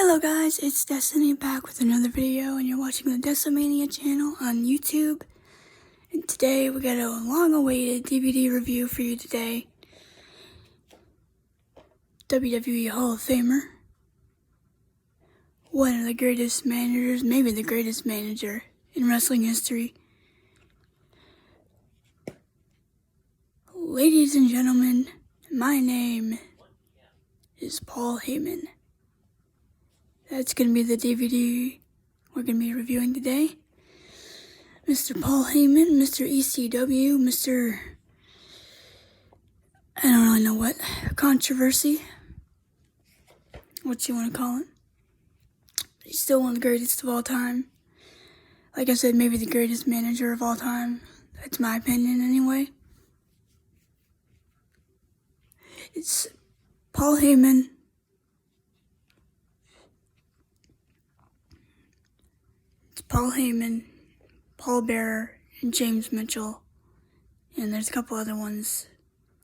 Hello guys, it's Destiny back with another video, and you're watching the Decimania channel on YouTube. And today we got a long-awaited DVD review for you today. WWE Hall of Famer, one of the greatest managers, maybe the greatest manager in wrestling history. Ladies and gentlemen, my name is Paul Hayman. That's going to be the DVD we're going to be reviewing today. Mr. Paul Hayman, Mr. ECW, Mr. I don't really know what, controversy, what you want to call it. He's still one of the greatest of all time. Like I said, maybe the greatest manager of all time. That's my opinion anyway. It's Paul Hayman. Paul Hayman, Paul Bearer, and James Mitchell. And there's a couple other ones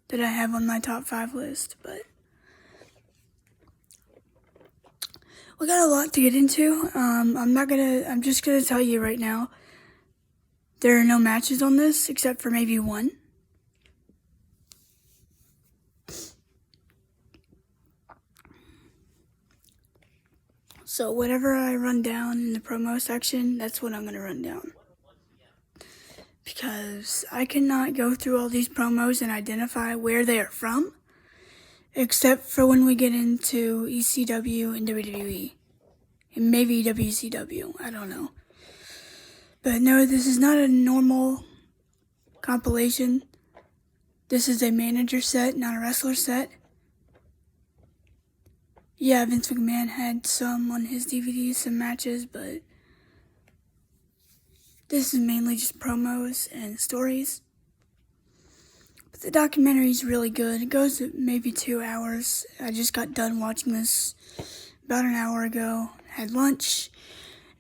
that I have on my top 5 list, but we got a lot to get into. I'm just gonna tell you right now, there are no matches on this except for maybe one. So whatever I run down in the promo section, that's what I'm going to run down. Because I cannot go through all these promos and identify where they are from, except for when we get into ECW and WWE. And maybe WCW, I don't know. But no, this is not a normal compilation. This is a manager set, not a wrestler set. Yeah, Vince McMahon had some on his DVDs, some matches, but this is mainly just promos and stories. But the documentary is really good. It goes maybe 2 hours. I just got done watching this about an hour ago. Had lunch.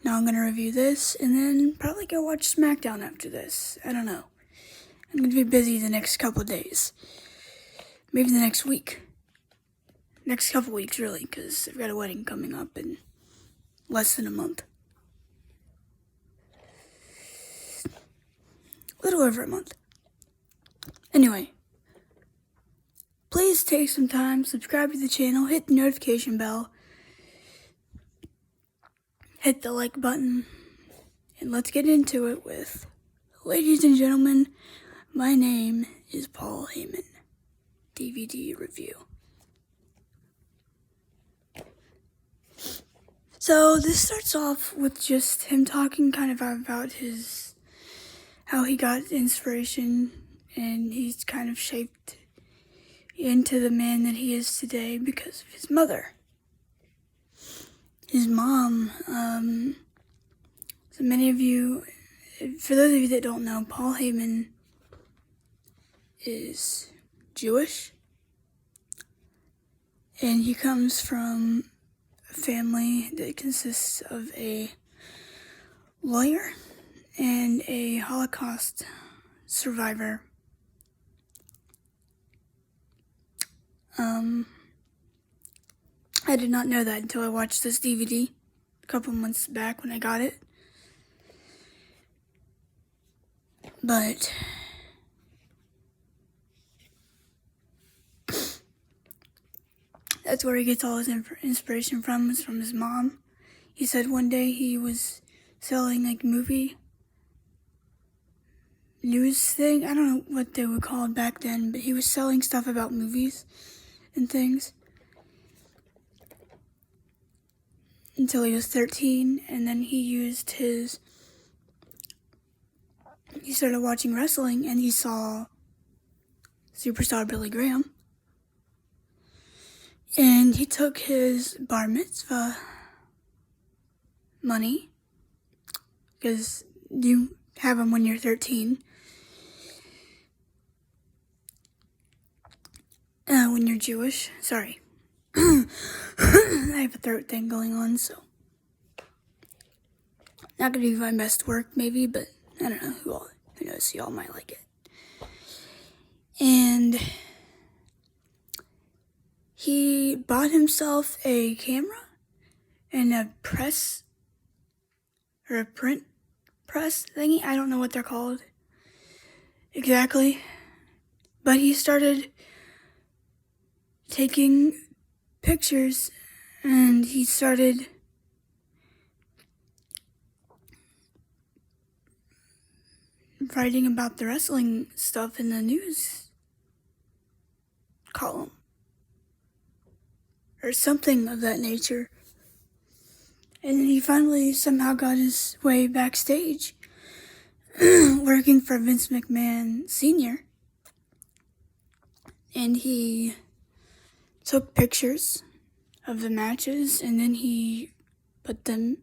Now I'm going to review this and then probably go watch SmackDown after this. I don't know. I'm going to be busy the next couple of days. Maybe the next week. Next couple weeks, really, because I've got a wedding coming up in less than a month. A little over a month. Anyway, please take some time, subscribe to the channel, hit the notification bell, hit the like button, and let's get into it with, ladies and gentlemen, my name is Paul Hayman, DVD review. So this starts off with just him talking kind of about how he got inspiration, and he's kind of shaped into the man that he is today because of his mother. His mom, so many of you, for those of you that don't know, Paul Hayman is Jewish, and he comes from family that consists of a lawyer and a Holocaust survivor. I did not know that until I watched this DVD a couple months back when I got it. But that's where he gets all his inspiration from, is from his mom. He said one day he was selling like movie news thing. I don't know what they were called back then, but he was selling stuff about movies and things until he was 13, and then he started watching wrestling, and he saw superstar Billy Graham. And he took his bar mitzvah money, because you have them when you're 13, when you're Jewish. Sorry. I have a throat thing going on, so not going to be my best work, maybe, but I don't know, who knows, y'all might like it. And he bought himself a camera in a press or a print press thingy. I don't know what they're called exactly, but he started taking pictures and he started writing about the wrestling stuff in the news column or something of that nature. And he finally somehow got his way backstage working for Vince McMahon Sr. And he took pictures of the matches and then he put them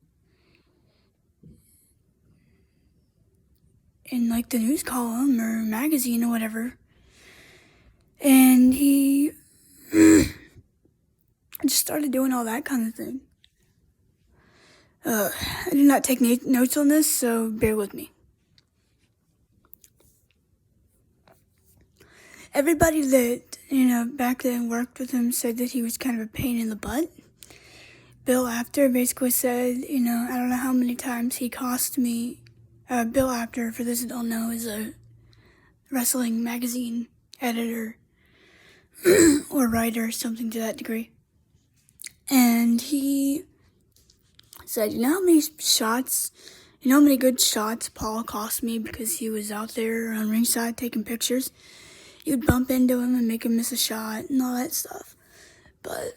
in like the news column or magazine or whatever. And he just started doing all that kind of thing. I did not take notes on this, so bear with me. Everybody that, back then worked with him said that he was kind of a pain in the butt. Bill Apter basically said, I don't know how many times he cost me. Bill Apter, for those that don't know, is a wrestling magazine editor or writer, something to that degree. And he said, how many good shots Paul cost me because he was out there on ringside taking pictures? You'd bump into him and make him miss a shot and all that stuff. But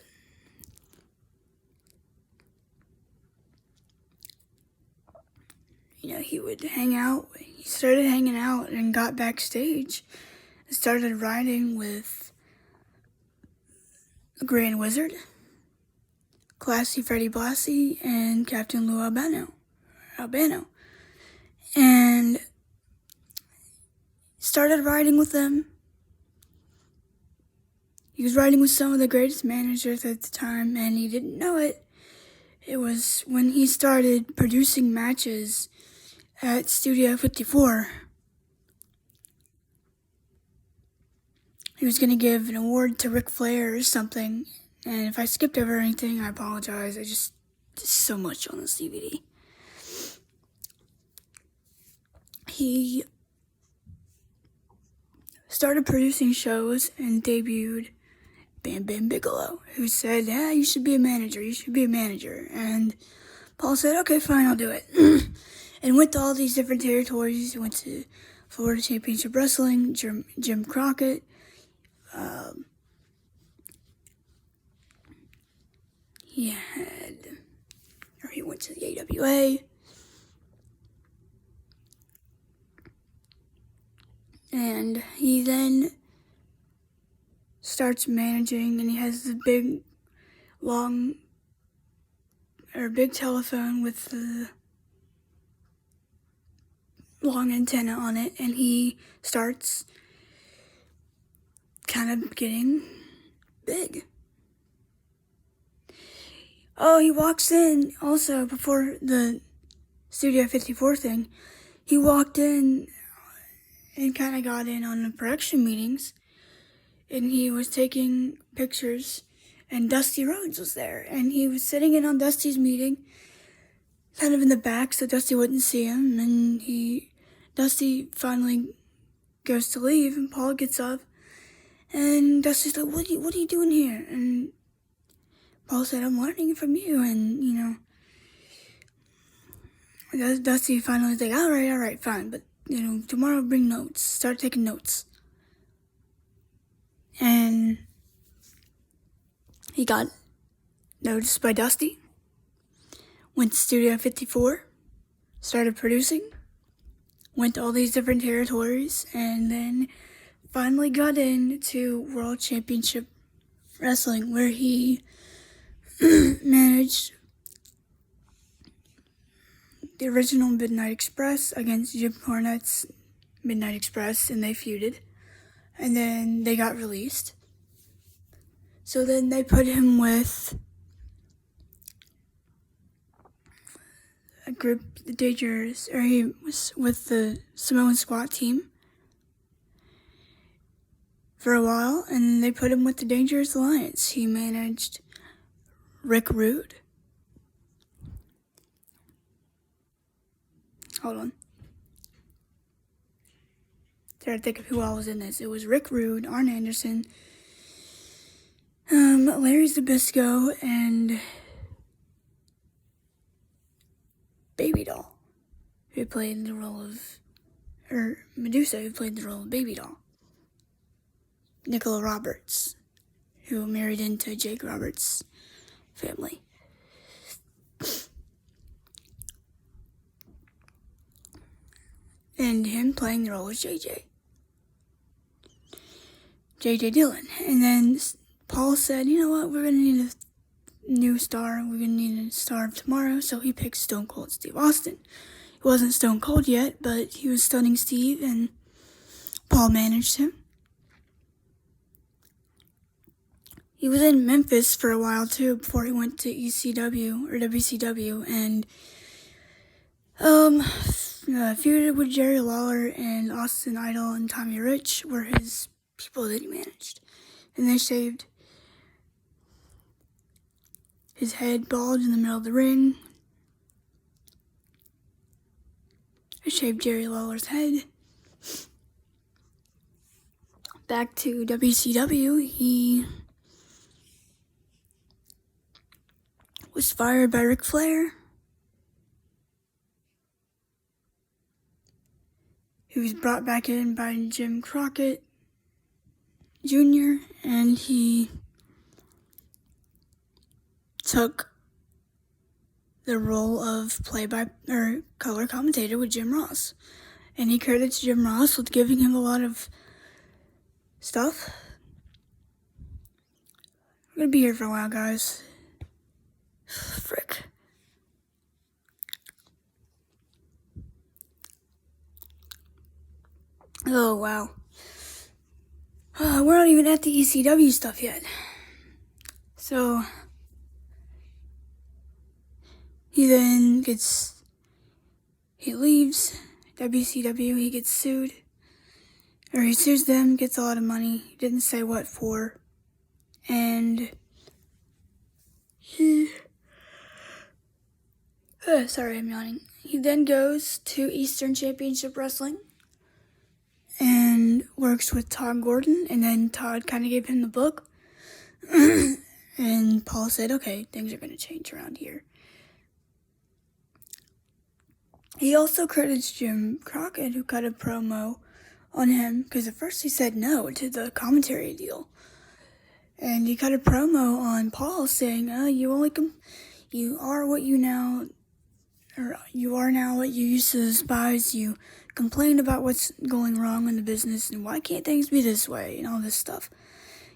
he would hang out. He started hanging out and got backstage and started riding with the Grand Wizard, Classy Freddie Blassie, and Captain Lou Albano. And started riding with them. He was riding with some of the greatest managers at the time, and he didn't know it. It was when he started producing matches at Studio 54. He was going to give an award to Ric Flair or something. And if I skipped over anything, I apologize. There's so much on this DVD. He started producing shows and debuted Bam Bam Bigelow, who said, you should be a manager. And Paul said, okay, fine, I'll do it. And went to all these different territories. He went to Florida Championship Wrestling, Jim Crockett. He went to the AWA. And he then starts managing, and he has the big telephone with the long antenna on it, and he starts kind of getting big. Oh, he walks in also before the Studio 54 thing. He walked in and kind of got in on the production meetings, and he was taking pictures, and Dusty Rhodes was there, and he was sitting in on Dusty's meeting, kind of in the back so Dusty wouldn't see him, and Dusty finally goes to leave, and Paul gets up, and Dusty's like, what are you doing here? And Paul said, I'm learning from you, and, Dusty finally was like, all right, fine, but, tomorrow bring notes, start taking notes. And he got noticed by Dusty, went to Studio 54, started producing, went to all these different territories, and then finally got into World Championship Wrestling, where he managed the original Midnight Express against Jim Cornette's Midnight Express, and they feuded. And then they got released. So then they put him with a group, the Dangers, or he was with the Samoan Squat team for a while, and they put him with the Dangerous Alliance. He managed Rick Rude, hold on. Trying to think of who all was in this. It was Rick Rude, Arn Anderson, Larry Zbyszko, and Baby Doll, who played the role of, or Medusa, who played the role of Baby Doll. Nicola Roberts, who married into Jake Roberts' family. And him playing the role was JJ Dillon. And then Paul said, you know what, we're going to need a new star. We're going to need a star of tomorrow. So he picked Stone Cold Steve Austin. He wasn't Stone Cold yet, but he was Stunning Steve, and Paul managed him. He was in Memphis for a while, too, before he went to ECW, or WCW, and feuded with Jerry Lawler, and Austin Idol and Tommy Rich were his people that he managed. And they shaved his head bald in the middle of the ring. They shaved Jerry Lawler's head. Back to WCW, he was fired by Ric Flair. He was brought back in by Jim Crockett Jr., and he took the role of color commentator with Jim Ross. And he credits Jim Ross with giving him a lot of stuff. I'm gonna be here for a while, guys. Frick. Oh, wow. We're not even at the ECW stuff yet. So, he leaves WCW, he gets sued. Or he sues them, gets a lot of money. He didn't say what for. And sorry, I'm yawning. He then goes to Eastern Championship Wrestling and works with Todd Gordon, and then Todd kind of gave him the book. And Paul said, okay, things are going to change around here. He also credits Jim Crockett, who cut a promo on him, because at first he said no to the commentary deal. And he cut a promo on Paul saying, you are what you now, or you are now what you used to despise. You complain about what's going wrong in the business, and why can't things be this way, and all this stuff.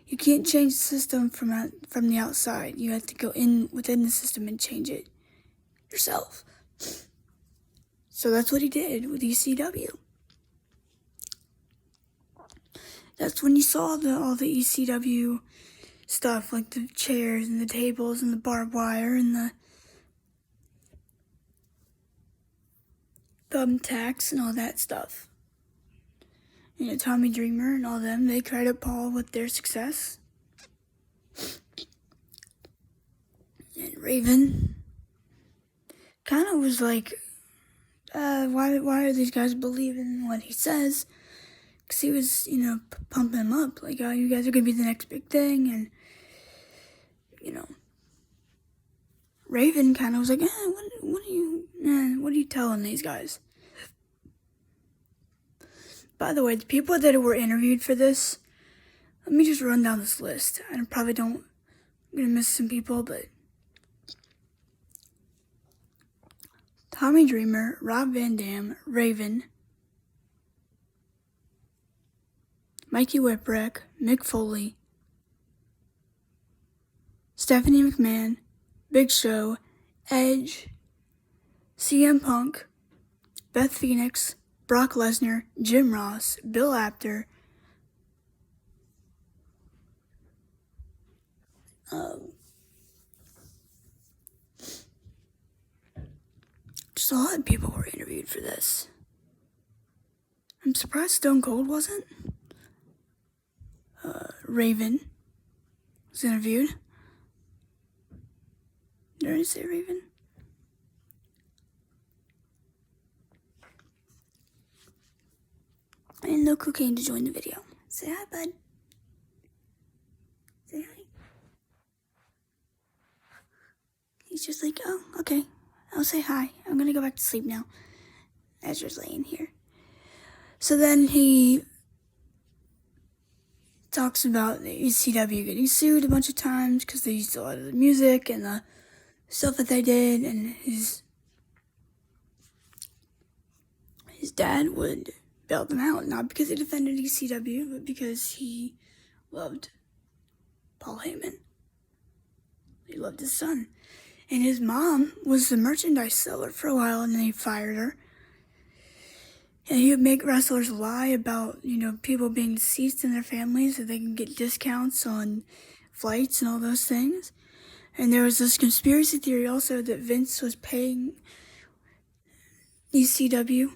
You can't change the system from the outside. You have to go in within the system and change it yourself. So that's what he did with ECW. That's when you saw all the ECW stuff, like the chairs and the tables and the barbed wire and the thumbtacks and all that stuff. You know, Tommy Dreamer and all them, they credit Paul with their success. And Raven kind of was like, why are these guys believing in what he says? Because he was, pumping him up. Like, oh, you guys are going to be the next big thing. And, Raven kind of was like, what are you telling these guys? By the way, the people that were interviewed for this, let me just run down this list. I'm going to miss some people, but Tommy Dreamer, Rob Van Dam, Raven, Mikey Whipwreck, Mick Foley, Stephanie McMahon, Big Show, Edge, CM Punk, Beth Phoenix, Brock Lesnar, Jim Ross, Bill Apter, just a lot of people were interviewed for this. I'm surprised Stone Cold wasn't. Raven was interviewed. Did I say Raven? Cocaine to join the video. Say hi, bud. Say hi. He's just like, oh, okay. I'll say hi. I'm gonna go back to sleep now. Ezra's laying here. So then he talks about the ECW getting sued a bunch of times because they used a lot of the music and the stuff that they did, and his dad would bail them out, not because he defended ECW, but because he loved Paul Hayman. He loved his son. And his mom was the merchandise seller for a while, and then he fired her. And he would make wrestlers lie about, people being deceased in their families so they can get discounts on flights and all those things. And there was this conspiracy theory also that Vince was paying ECW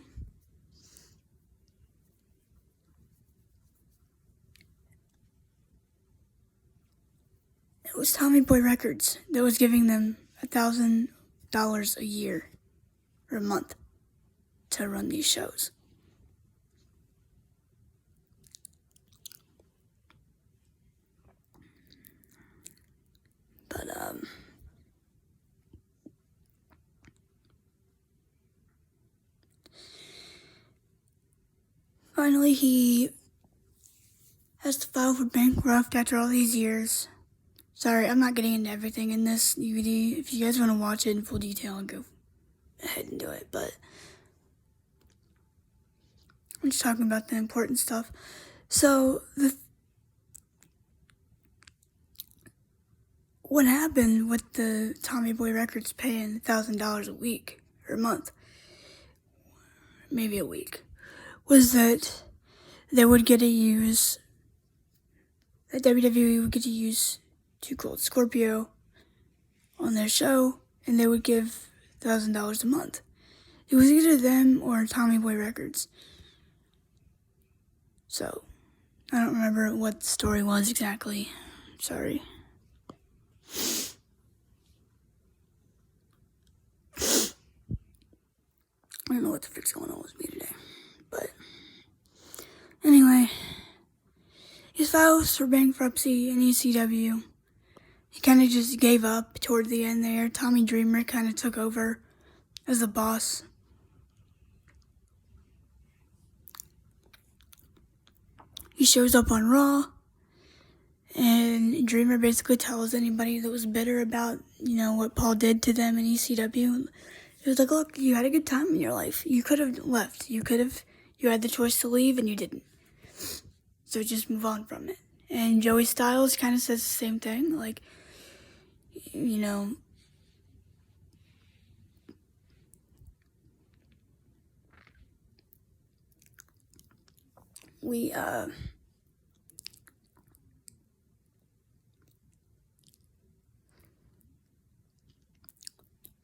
it was Tommy Boy Records that was giving them $1,000 a year or a month to run these shows. But finally he has to file for bankrupt after all these years. Sorry, I'm not getting into everything in this DVD. If you guys want to watch it in full detail, I'll go ahead and do it. But I'm just talking about the important stuff. So, what happened with the Tommy Boy Records paying $1,000 a week, or a month, maybe a week, was that they would get to use, that WWE would get to use Too Cold Scorpio on their show, and they would give $1,000 a month. It was either them or Tommy Boy Records. So, I don't remember what the story was exactly. Sorry. I don't know what the frick's going on with me today. But, anyway, he files for bankruptcy in ECW. He kind of just gave up toward the end there. Tommy Dreamer kind of took over as the boss. He shows up on Raw, and Dreamer basically tells anybody that was bitter about, what Paul did to them in ECW. He was like, look, you had a good time in your life. You could have left. You had the choice to leave, and you didn't. So just move on from it. And Joey Styles kind of says the same thing, like,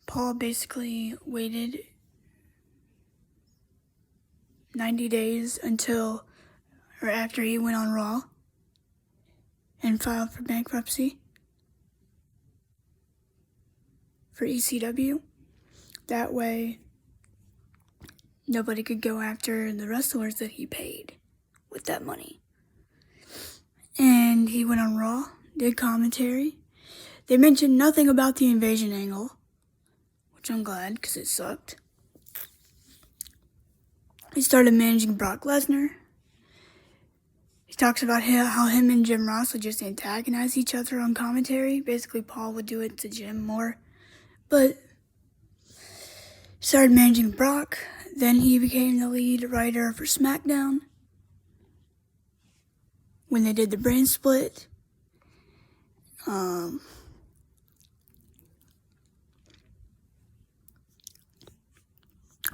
Paul basically waited 90 days after he went on Raw and filed for bankruptcy for ECW. That way, nobody could go after the wrestlers that he paid with that money. And he went on Raw, did commentary. They mentioned nothing about the invasion angle, which I'm glad, because it sucked. He started managing Brock Lesnar. He talks about how him and Jim Ross would just antagonize each other on commentary. Basically, Paul would do it to Jim more. But he started managing Brock. Then he became the lead writer for SmackDown when they did the brand split.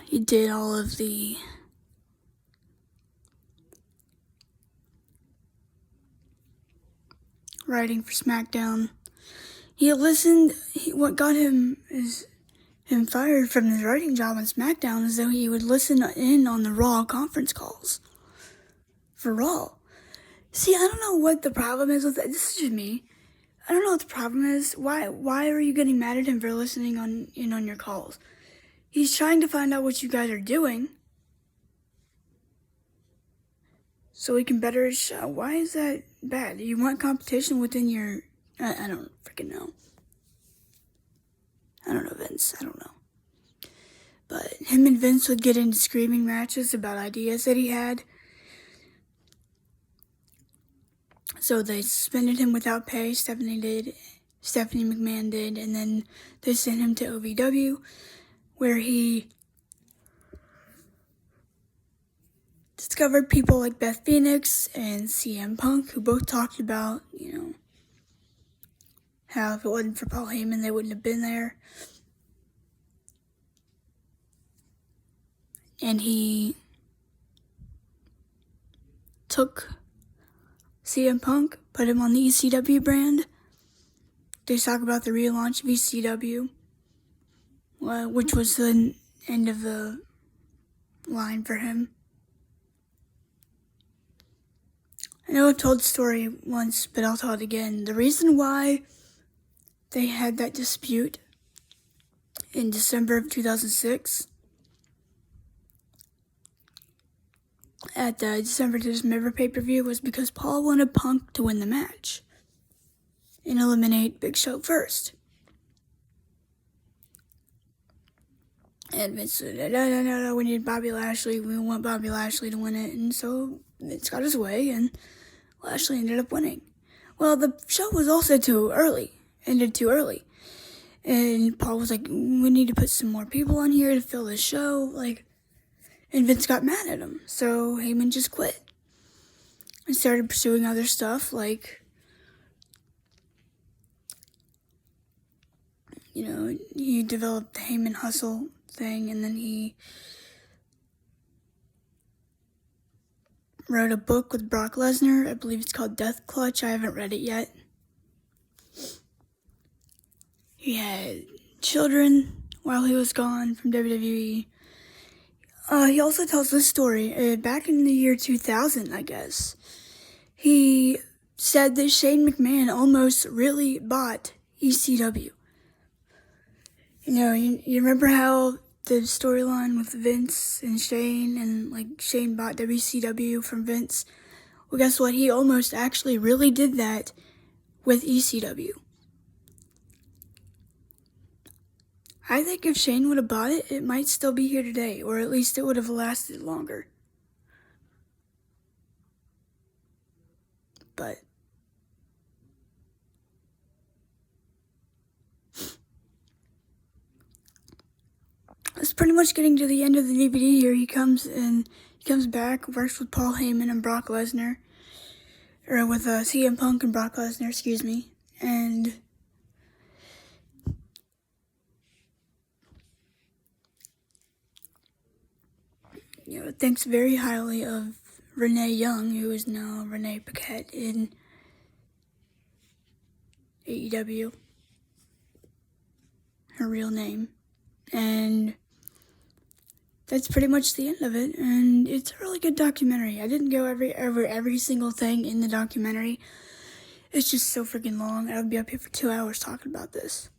He did all of the writing for SmackDown. What got him fired from his writing job on SmackDown is that he would listen in on the Raw conference calls for Raw. See, I don't know what the problem is with that. This is just me. I don't know what the problem is. Why are you getting mad at him for listening in on your calls? He's trying to find out what you guys are doing. so he can better his show. Why is that bad? You want competition within your... I don't freaking know. I don't know, Vince. I don't know. But him and Vince would get into screaming matches about ideas that he had. So they suspended him without pay. Stephanie McMahon did. And then they sent him to OVW, where he discovered people like Beth Phoenix and CM Punk, who both talked about, how if it wasn't for Paul Hayman, they wouldn't have been there. And he took CM Punk, put him on the ECW brand. They talk about the relaunch of ECW, which was the end of the line for him. I know I've told the story once, but I'll tell it again. The reason why they had that dispute in December of 2006 at the December to Dismember pay-per-view was because Paul wanted Punk to win the match and eliminate Big Show first. And Vince said, no, we need Bobby Lashley. We want Bobby Lashley to win it. And so Vince got his way, and Lashley ended up winning. Well, the show was also ended too early. And Paul was like, we need to put some more people on here to fill this show. And Vince got mad at him. So Heyman just quit and started pursuing other stuff, he developed the Heyman Hustle thing, and then he wrote a book with Brock Lesnar. I believe it's called Death Clutch. I haven't read it yet. He had children while he was gone from WWE. He also tells this story. Back in the year 2000, I guess, he said that Shane McMahon almost really bought ECW. You remember how the storyline with Vince and Shane, and Shane bought WCW from Vince? Well, guess what? He almost actually really did that with ECW. I think if Shane would have bought it, it might still be here today, or at least it would have lasted longer. But that's pretty much getting to the end of the DVD here. He comes back, works with Paul Heyman and Brock Lesnar, or with CM Punk and Brock Lesnar, excuse me, and thinks very highly of Renee Young, who is now Renee Paquette in AEW, her real name. And that's pretty much the end of it, and it's a really good documentary. I didn't go over every single thing in the documentary. It's just so freaking long. I would be up here for 2 hours talking about this.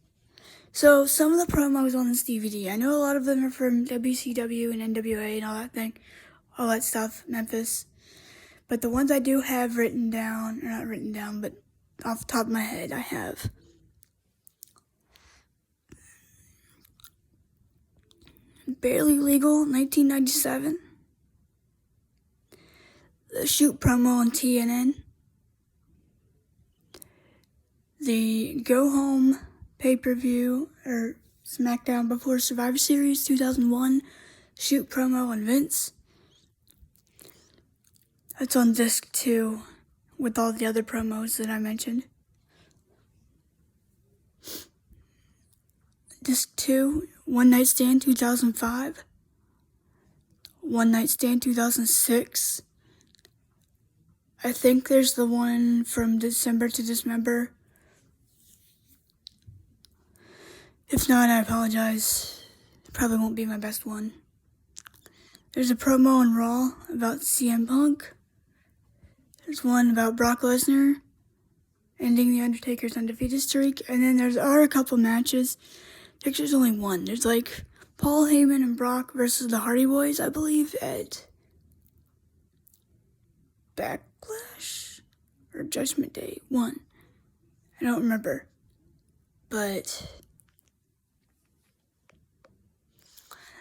So, some of the promos on this DVD, I know a lot of them are from WCW and NWA and all that stuff, Memphis. But the ones I do have written down, or not written down, but off the top of my head, I have Barely Legal, 1997. The Shoot promo on TNN. The Go Home pay-per-view, or SmackDown Before Survivor Series 2001, Shoot promo on Vince. That's on disc 2, with all the other promos that I mentioned. Disc 2, One Night Stand 2005. One Night Stand 2006. I think there's the one from December to Dismember. If not, I apologize. It probably won't be my best one. There's a promo on Raw about CM Punk. There's one about Brock Lesnar ending The Undertaker's undefeated streak. And then are a couple matches. I think there's only one. There's Paul Heyman and Brock versus the Hardy Boys, I believe, at Backlash or Judgment Day 1. I don't remember. But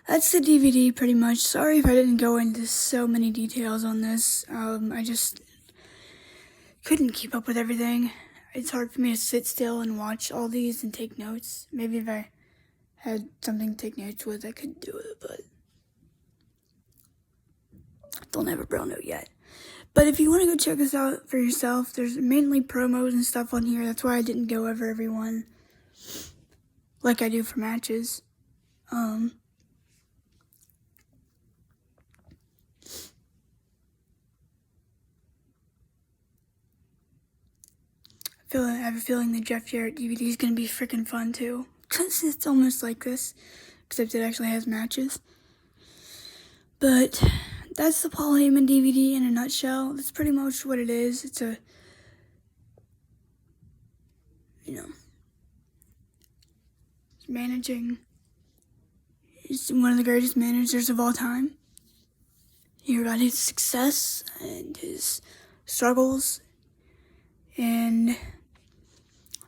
that's the DVD pretty much. Sorry if I didn't go into so many details on this. I just couldn't keep up with everything. It's hard for me to sit still and watch all these and take notes. Maybe if I had something to take notes with, I could do it, but don't have a bro note yet. But if you want to go check this out for yourself, there's mainly promos and stuff on here. That's why I didn't go over every one like I do for matches. I have a feeling the Jeff Jarrett DVD is going to be freaking fun too. Because it's almost like this, except it actually has matches. But that's the Paul Hayman DVD in a nutshell. That's pretty much what it is. It's a, managing. He's one of the greatest managers of all time. You hear about his success and his struggles, and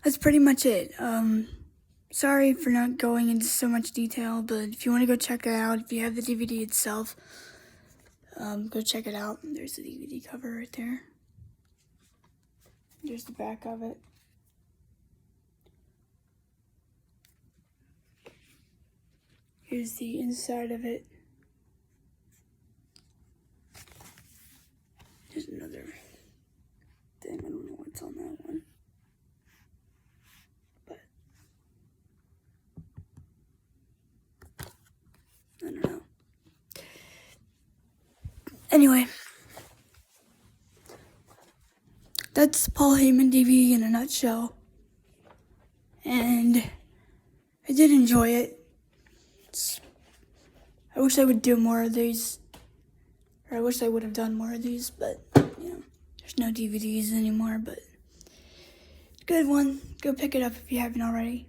that's pretty much it. Sorry for not going into so much detail, but if you want to go check it out, if you have the DVD itself, go check it out. There's the DVD cover right there. There's the back of it. Here's the inside of it. There's another thing. I don't know what's on that one. But I don't know. Anyway, that's Paul Hayman DVD in a nutshell. And I did enjoy it. I wish I would do more of these. Or I wish I would have done more of these, but, there's no DVDs anymore, but good one. Go pick it up if you haven't already.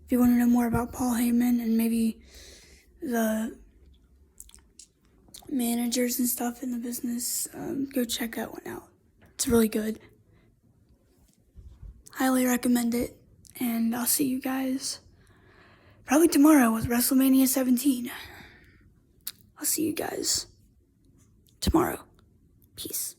If you want to know more about Paul Hayman and maybe the managers and stuff in the business, go check that one out. It's really good. Highly recommend it, and I'll see you guys probably tomorrow with WrestleMania 17. I'll see you guys tomorrow. Peace.